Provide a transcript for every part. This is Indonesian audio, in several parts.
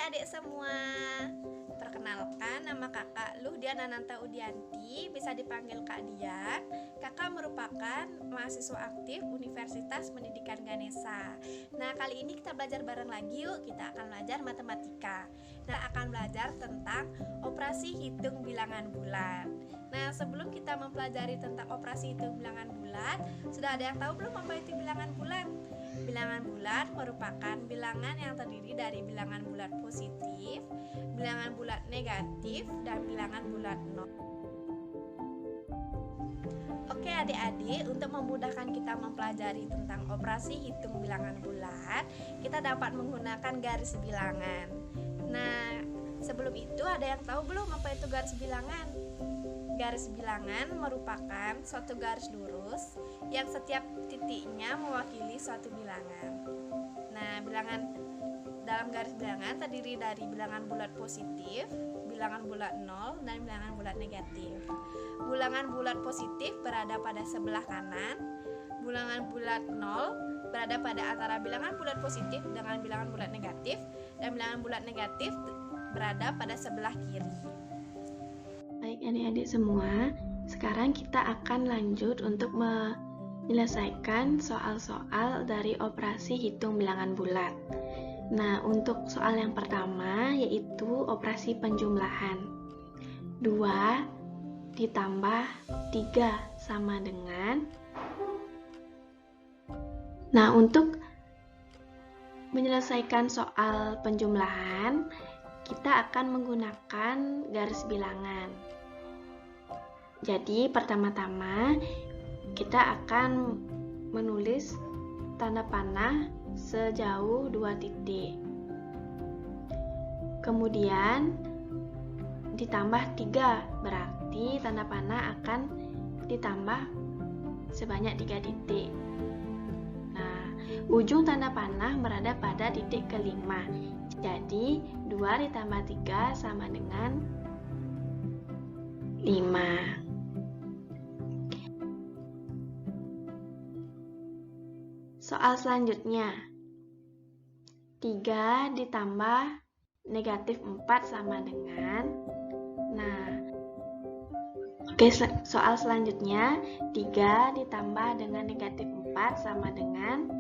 adik-adik semua, perkenalkan nama kakak Luhdia Nananta Udianti, bisa dipanggil Kak Dian. Kakak merupakan mahasiswa aktif Universitas Pendidikan Ganesha. Nah, kali ini kita belajar bareng lagi yuk. Kita akan belajar matematika. Nah, akan belajar tentang operasi hitung bilangan bulat. Nah, sebelum kita mempelajari tentang operasi hitung bilangan bulat, sudah ada yang tahu belum apa itu bilangan bulat? Bilangan bulat merupakan bilangan yang terdiri dari bilangan bulat positif, bilangan bulat negatif, dan bilangan bulat nol. Oke adik-adik, untuk memudahkan kita mempelajari tentang operasi hitung bilangan bulat, kita dapat menggunakan garis bilangan. Nah, sebelum itu ada yang tahu belum apa itu garis bilangan? Garis bilangan merupakan suatu garis lurus yang setiap titiknya mewakili suatu bilangan. Nah, bilangan dalam garis bilangan terdiri dari bilangan bulat positif, bilangan bulat nol, dan bilangan bulat negatif. Bilangan bulat positif berada pada sebelah kanan, bilangan bulat nol berada pada antara bilangan bulat positif dengan bilangan bulat negatif, dan bilangan bulat negatif berada pada sebelah kiri. Baik adik-adik semua, sekarang kita akan lanjut untuk menyelesaikan soal-soal dari operasi hitung bilangan bulat. Nah, untuk soal yang pertama yaitu operasi penjumlahan. 2 ditambah 3 sama dengan. Nah, untuk menyelesaikan soal penjumlahan, kita akan menggunakan garis bilangan. Jadi pertama-tama kita akan menulis tanda panah sejauh 2 titik. Kemudian ditambah 3, berarti tanda panah akan ditambah sebanyak 3 titik. Nah, ujung tanda panah berada pada titik kelima. Jadi 2 ditambah 3 sama dengan 5. Soal selanjutnya, 3 ditambah negatif 4 sama dengan. Nah, oke, soal selanjutnya 3 ditambah dengan negatif 4 sama dengan.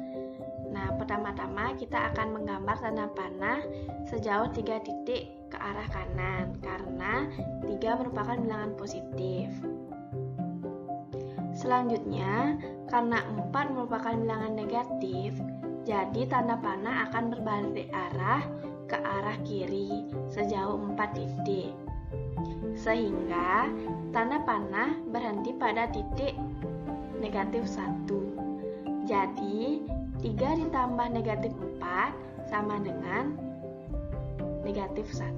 Nah, pertama-tama kita akan menggambar tanda panah sejauh 3 titik ke arah kanan karena 3 merupakan bilangan positif. Selanjutnya, karena 4 merupakan bilangan negatif, jadi tanda panah akan berbalik arah ke arah kiri sejauh 4 titik. Sehingga tanda panah berhenti pada titik negatif 1. Jadi 3 ditambah negatif 4 sama dengan negatif 1.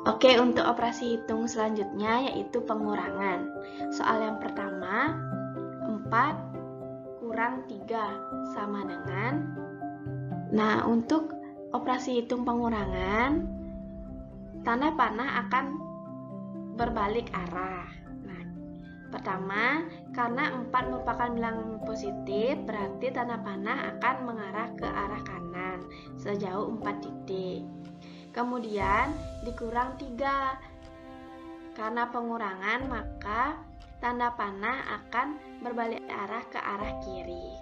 Oke, untuk operasi hitung selanjutnya yaitu pengurangan. Soal yang pertama, 4 kurang 3 sama dengan. Nah, untuk operasi hitung pengurangan, tanda panah akan berbalik arah. Nah, pertama, karena 4 merupakan bilangan positif, berarti tanda panah akan mengarah ke arah kanan sejauh 4 titik. Kemudian dikurang 3. Karena pengurangan, maka tanda panah akan berbalik arah ke arah kiri.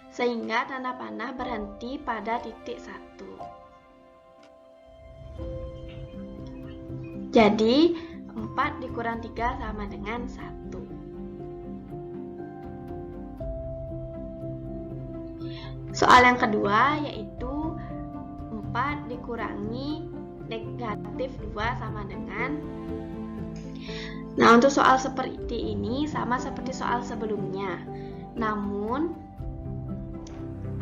Sehingga tanda panah berhenti pada titik 1. Jadi 4 dikurang 3 sama dengan 1. Soal yang kedua yaitu 4 dikurangi negatif 2 sama dengan. Nah, untuk soal seperti ini sama seperti soal sebelumnya. Namun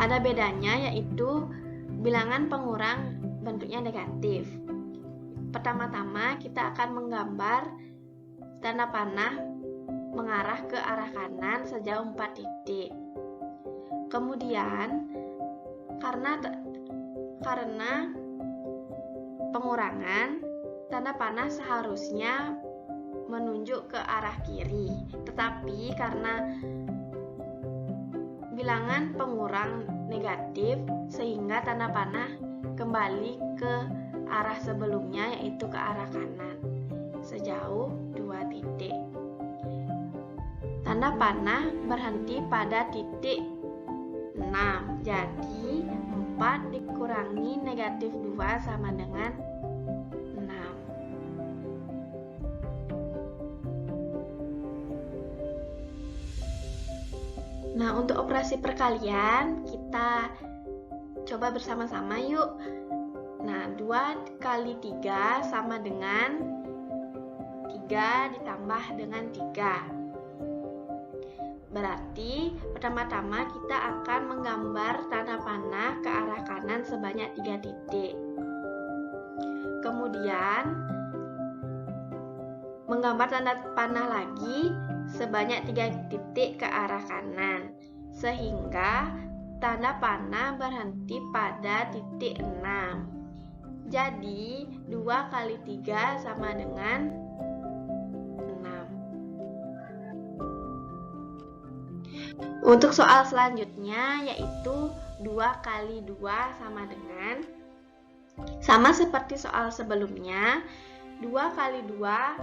ada bedanya yaitu bilangan pengurang bentuknya negatif. Pertama-tama kita akan menggambar tanda panah mengarah ke arah kanan sejauh 4 titik. Kemudian karena pengurangan, tanda panah seharusnya menunjuk ke arah kiri, tetapi karena bilangan pengurang negatif sehingga tanda panah kembali ke arah sebelumnya, yaitu ke arah kanan sejauh 2 titik. Tanda panah berhenti pada titik 6, jadi 4 dikurangi negatif 2 sama dengan 6. Nah, untuk operasi perkalian kita coba bersama-sama yuk. Nah, 2 kali 3 sama dengan 3 ditambah dengan 3. Berarti pertama-tama kita akan menggambar tanda panah ke arah kanan sebanyak 3 titik. Kemudian menggambar tanda panah lagi sebanyak 3 titik ke arah kanan, sehingga tanda panah berhenti pada titik 6. Jadi 2 kali 3 sama dengan 6. Untuk soal selanjutnya yaitu 2 kali 2 sama seperti soal sebelumnya. 2 kali 2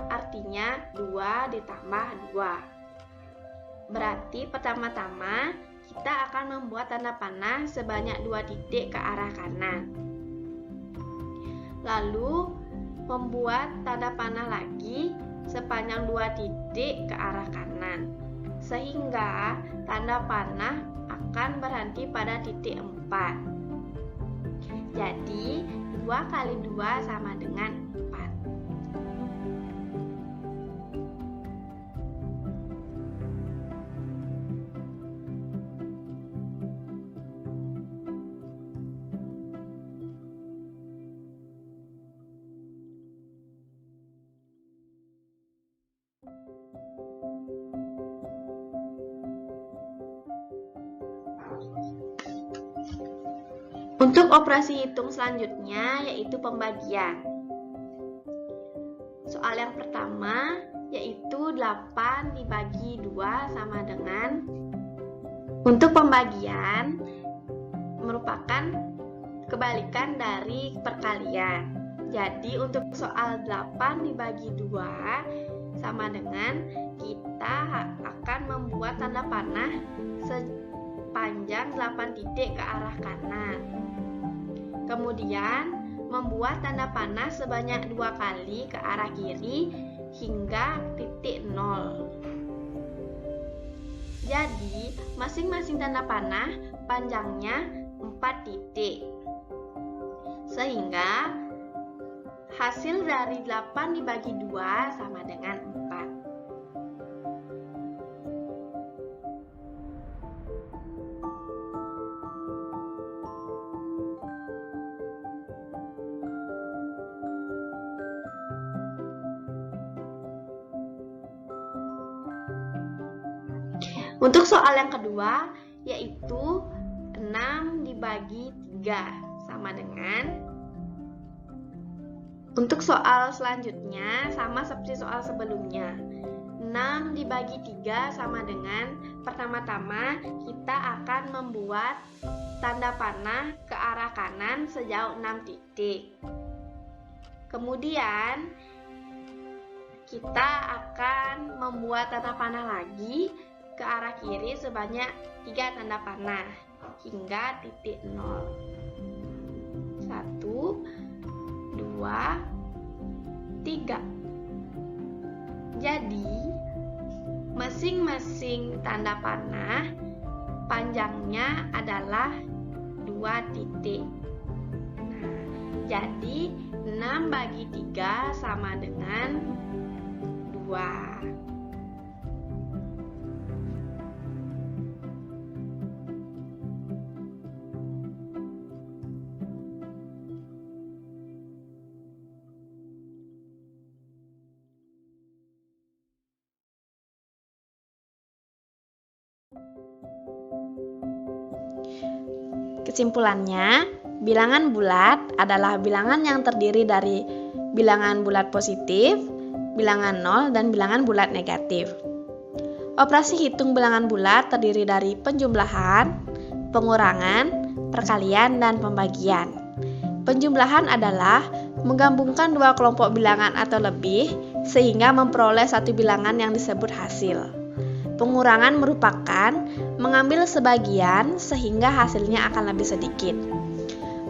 artinya 2 ditambah 2. Berarti pertama-tama kita akan membuat tanda panah sebanyak 2 titik ke arah kanan. Lalu membuat tanda panah lagi sepanjang 2 titik ke arah kanan, sehingga tanda panah akan berhenti pada titik 4. Jadi 2 kali 2 sama dengan 4. Untuk operasi hitung selanjutnya yaitu pembagian. Soal yang pertama yaitu 8 dibagi 2 sama dengan. Untuk pembagian merupakan kebalikan dari perkalian. Jadi untuk soal 8 dibagi 2 sama dengan, kita akan membuat tanda panah sepanjang 8 titik ke arah kanan. Kemudian membuat tanda panah sebanyak 2 kali ke arah kiri hingga titik 0. Jadi masing-masing tanda panah panjangnya 4 titik. Sehingga hasil dari 8 dibagi 2 sama dengan 4. Untuk soal yang kedua yaitu 6 dibagi 3 sama dengan. Untuk soal selanjutnya sama seperti soal sebelumnya. 6 dibagi 3 sama dengan, pertama-tama kita akan membuat tanda panah ke arah kanan sejauh 6 titik. Kemudian kita akan membuat tanda panah lagi ke arah kiri sebanyak 3 tanda panah hingga titik 0. 1, 2, 3. Jadi masing-masing tanda panah panjangnya adalah 2 titik. Nah, jadi 6 bagi 3 sama dengan 2. Kesimpulannya, bilangan bulat adalah bilangan yang terdiri dari bilangan bulat positif, bilangan nol, dan bilangan bulat negatif. Operasi hitung bilangan bulat terdiri dari penjumlahan, pengurangan, perkalian, dan pembagian. Penjumlahan adalah menggabungkan dua kelompok bilangan atau lebih sehingga memperoleh satu bilangan yang disebut hasil. Pengurangan merupakan mengambil sebagian sehingga hasilnya akan lebih sedikit.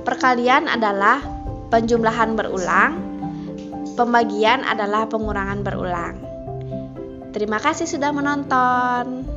Perkalian adalah penjumlahan berulang, pembagian adalah pengurangan berulang. Terima kasih sudah menonton.